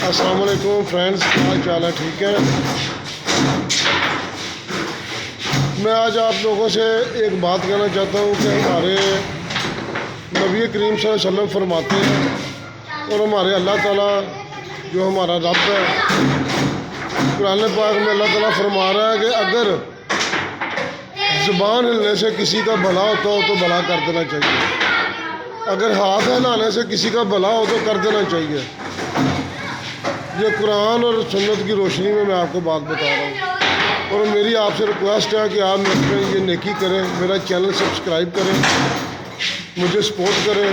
السلام علیکم فرینڈس، کیا حال چال ہے؟ ٹھیک ہے۔ میں آج آپ لوگوں سے ایک بات کہنا چاہتا ہوں کہ ہمارے نبی کریم صلی اللہ علیہ وسلم فرماتے ہیں اور ہمارے اللہ تعالیٰ جو ہمارا رب ہے، قرآن پاک میں اللہ تعالیٰ فرما رہا ہے کہ اگر زبان ہلنے سے کسی کا بھلا ہوتا ہو تو بھلا کر دینا چاہیے، اگر ہاتھ ہلانے سے کسی کا بھلا ہو تو کر دینا چاہیے۔ یہ قرآن اور سنت کی روشنی میں آپ کو بات بتا رہا ہوں، اور میری آپ سے ریکویسٹ ہے کہ آپ میرے پہ یہ نیکی کریں، میرا چینل سبسکرائب کریں، مجھے سپورٹ کریں،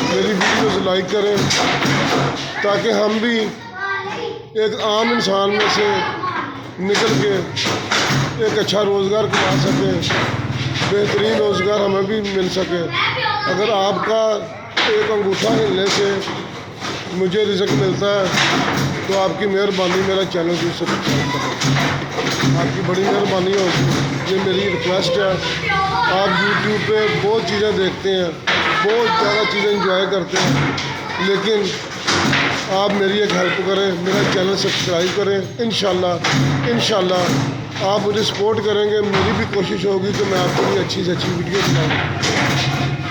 میری ویڈیوز لائک کریں، تاکہ ہم بھی ایک عام انسان میں سے نکل کے ایک اچھا روزگار کما سکیں، بہترین روزگار ہمیں بھی مل سکے۔ اگر آپ کا ایک انگوٹھا ہلنے سے مجھے رزق ملتا ہے تو آپ کی مہربانی میرا چینل بھی سبسکرائب کریں، آپ کی بڑی مہربانی ہوگی۔ یہ میری ریکویسٹ ہے۔ آپ یوٹیوب پہ بہت چیزیں دیکھتے ہیں، بہت زیادہ چیزیں انجوائے کرتے ہیں، لیکن آپ میری ایک ہیلپ کریں، میرا چینل سبسکرائب کریں۔ انشاءاللہ آپ مجھے سپورٹ کریں گے، میری بھی کوشش ہوگی کہ میں آپ کے لیے اچھی سے اچھی ویڈیو بناؤں۔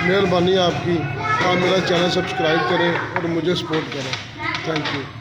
مہربانی آپ کی، آپ میرا چینل سبسکرائب کریں اور مجھے سپورٹ کریں۔ Thank you.